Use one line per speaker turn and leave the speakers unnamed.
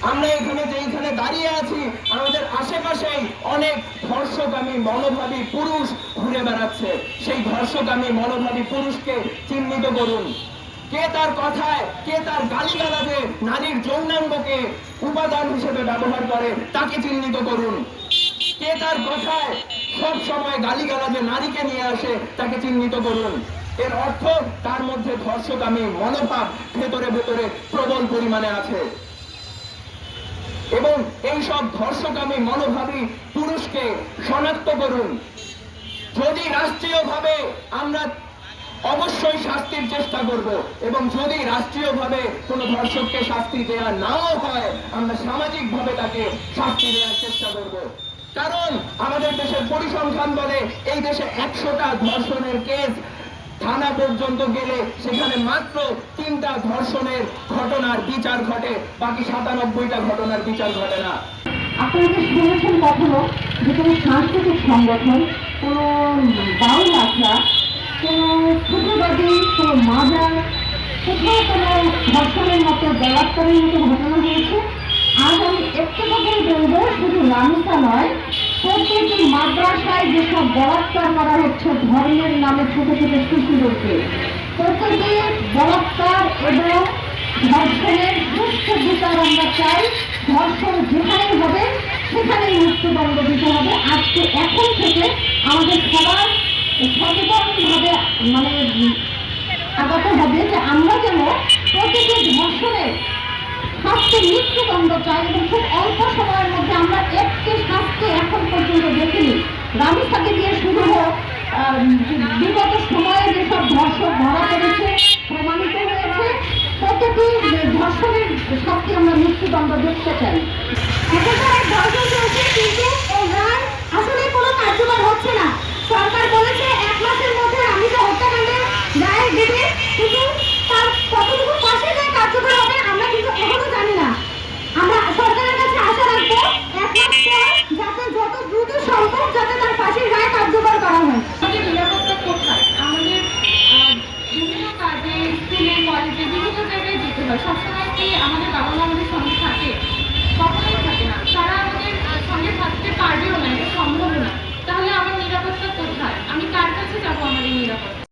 আমরা যেখানে দাঁড়িয়ে আছি আমাদের আশেপাশেই অনেক ধর্ষকামী মনোভাবী পুরুষ ঘুরে বেড়াচ্ছে। সেই ধর্ষকামী মনোভাবী পুরুষকে চিহ্নিত করুন। কে তার কথায়, কে তার গালিগালাজে নারীর যৌনাঙ্গকে উপাদান হিসেবে ব্যবহার করে তাকে চিহ্নিত করুন। কে তার কথায় সব সময় গালিগালাজে নারীকে নিয়ে আসে তাকে চিহ্নিত করুন। এর অর্থ তার মধ্যে ধর্ষকামী মনোভাব ভেতরে ভেতরে প্রবল পরিমাণে আছে। এবং এইসব ধর্ষকামী মনোভাবী পুরুষকে শনাক্ত করুন। যদি রাষ্ট্রীয়ভাবে আমরা অবশ্যই শাস্তির চেষ্টা করব, এবং যদি রাষ্ট্রীয়ভাবে কোনো ধর্ষককে শাস্তি দেওয়া নাও হয় আমরা সামাজিকভাবে তাকে শাস্তি দেওয়ার চেষ্টা করব। কারণ আমাদের দেশের পরিসংখ্যান বলে এই দেশে 100টা ধর্ষণের কেস থানা পর্যন্ত গেলে সেখানে মাত্র 3টা ধর্ষণের ঘটনার বিচার ঘটে, বাকি 97টা ঘটনার বিচার ঘটে না।
আপনারা কি শুনেছেন কখনো যে কোনো সাংস্কৃতিক সংগঠন, কোনো বাউল আখড়া, কোনো ফুটবাদী, কোনো মাজার, কোথাও কোনো ধর্ষণের মতো বলাৎকারের মতো ঘটনা হয়েছে? আজ আমি একটু কথাই বলবো, শুধু রামিতা নয়, প্রত্যেকটি মাদ্রাসায় যেসব বলাৎকার করা হচ্ছে ধর্মের নামে ছোট ছোট শিশুদেরকে, প্রত্যেকে বলাৎকার এবং ধর্ষণের সুস্থ বিচার আমরা চাই। ধর্ষণ যেখানেই হবে সেখানেই মৃত্যুদণ্ড দিতে হবে। আজকে এখন থেকে আমাদের সবার সচেতনভাবে আগাতে হবে যে আমরা যেন প্রতিটি ধর্ষণের শাস্তি মৃত্যুদণ্ড চাই, এবং খুব অল্প সময়ের মধ্যে আমরা একটি শাস্তি এখন পর্যন্ত দেখিনি। রামিসাকে দিয়ে শুরু হোক, বিগত সময়ে যেসব ধর্ষক ধরা পড়েছে, প্রমাণিত হয়েছে, প্রতিটি ধর্ষণের শাস্তি আমরা মৃত্যুদণ্ড দেখতে চাই। ধর্ষণ চলছে কিন্তু এই রায় আসলে কোনো কার্যকর হচ্ছে না। সরকার বলেছে 1 মাসের মধ্যে রামিসা হত্যাকাণ্ডের রায় দেবে, কিন্তু তার কতটুকু পাশে রায় কার্যকর হবে আমরা কিন্তু এখনো জানি না। আমরা সরকারের কাছে আশা রাখবো 1 মাস পর যাতে যত দ্রুত সম্ভব যাতে তার ফাঁসির রায় কার্যকর করা হয়।
আমাদের নিরাপত্তা কোথায়? আমাদের বিভিন্ন কাজে, স্কুলে, কলেজে, বিভিন্ন জায়গায় যেতে হয়। সবসময় কি আমাদের বাবা মা আমাদের সঙ্গে থাকে? কখনোই থাকে না। তারা আমাদের সঙ্গে থাকতে পারবেও না, এটা সম্ভব না। তাহলে আমার নিরাপত্তা কোথায়? আমি কার কাছে যাবো আমাদের নিরাপত্তা?